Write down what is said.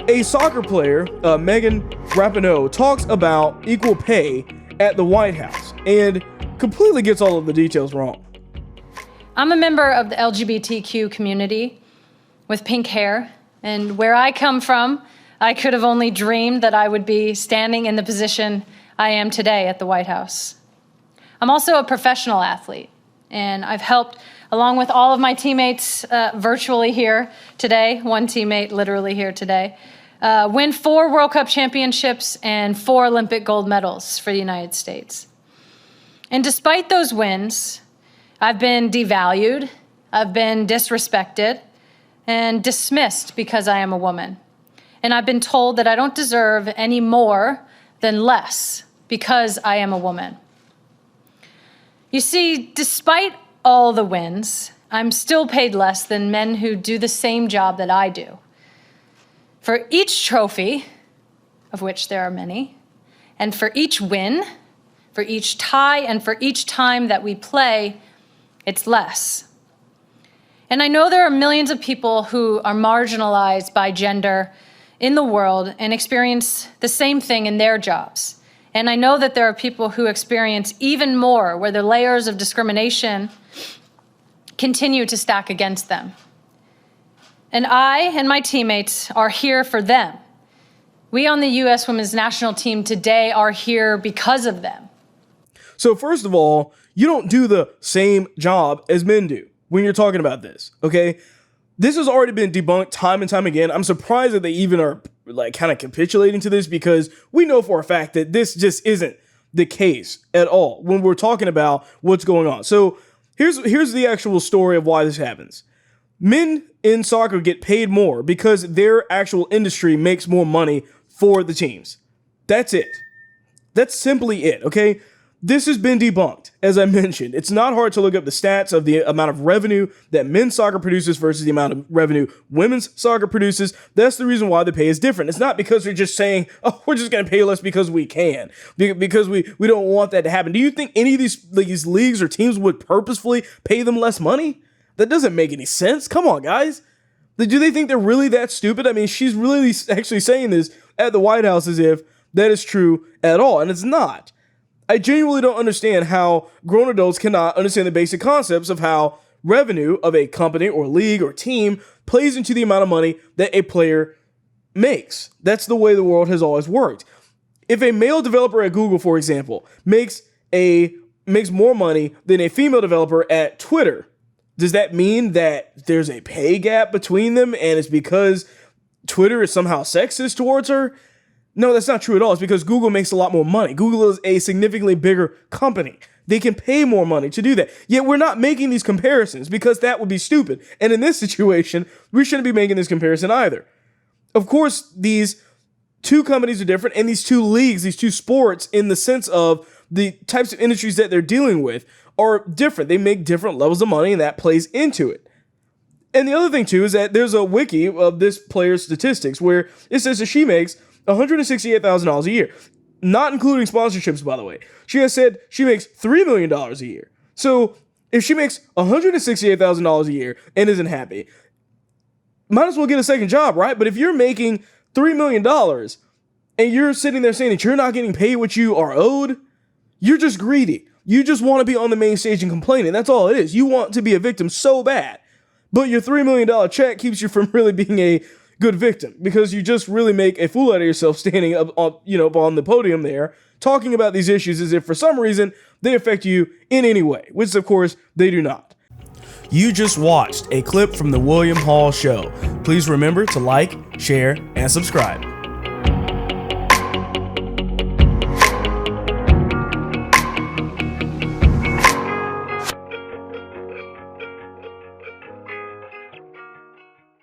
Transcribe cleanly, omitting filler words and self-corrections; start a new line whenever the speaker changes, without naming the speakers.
a soccer player, Megan Rapinoe, talks about equal pay at the White House and completely gets all of the details wrong.
I'm a member of the LGBTQ community with pink hair, and where I come from, I could have only dreamed that I would be standing in the position I am today at the White House. I'm also a professional athlete, and I've helped, along with all of my teammates virtually here today, one teammate literally here today, win 4 World Cup championships and 4 Olympic gold medals for the United States. And despite those wins, I've been devalued, I've been disrespected, and dismissed because I am a woman. And I've been told that I don't deserve any more than less because I am a woman. You see, despite all the wins, I'm still paid less than men who do the same job that I do. For each trophy, of which there are many, and for each win, for each tie, and for each time that we play, it's less. And I know there are millions of people who are marginalized by gender in the world and experience the same thing in their jobs. And I know that there are people who experience even more, where the layers of discrimination continue to stack against them. And I and my teammates are here for them. We on the U.S. Women's National Team today are here because of them.
So first of all, you don't do the same job as men do when you're talking about this, okay? This has already been debunked time and time again. I'm surprised that they even are like kind of capitulating to this, because we know for a fact that this just isn't the case at all when we're talking about what's going on. So here's the actual story of why this happens. Men in soccer get paid more because their actual industry makes more money for the teams. That's it. That's simply it, okay? This has been debunked. As I mentioned, it's not hard to look up the stats of the amount of revenue that men's soccer produces versus the amount of revenue women's soccer produces. That's the reason why the pay is different. It's not because they're just saying, oh, we're just going to pay less because we can, because we don't want that to happen. Do you think any of these leagues or teams would purposefully pay them less money? That doesn't make any sense. Come on, guys. Do they think they're really that stupid? I mean, she's really actually saying this at the White House as if that is true at all, and it's not. I genuinely don't understand how grown adults cannot understand the basic concepts of how revenue of a company or league or team plays into the amount of money that a player makes. That's the way the world has always worked. If a male developer at Google, for example, makes more money than a female developer at Twitter, does that mean that there's a pay gap between them and it's because Twitter is somehow sexist towards her? No, that's not true at all. It's because Google makes a lot more money. Google is a significantly bigger company. They can pay more money to do that. Yet we're not making these comparisons because that would be stupid. And in this situation, we shouldn't be making this comparison either. Of course, these two companies are different, and these two leagues, these two sports, in the sense of the types of industries that they're dealing with, are different. They make different levels of money, and that plays into it. And the other thing, too, is that there's a wiki of this player's statistics where it says that she makes $168,000 a year, not including sponsorships, by the way. She has said she makes $3 million a year. So if she makes $168,000 a year and isn't happy, might as well get a second job, right? But if you're making $3 million and you're sitting there saying that you're not getting paid what you are owed, you're just greedy. You just want to be on the main stage and complaining. That's all it is. You want to be a victim so bad. But your $3 million check keeps you from really being a good victim, because you just really make a fool out of yourself standing up on the podium there talking about these issues as if for some reason they affect you in any way, which of course they do not. You just watched a clip from the William Hall Show. Please remember to like, share, and subscribe.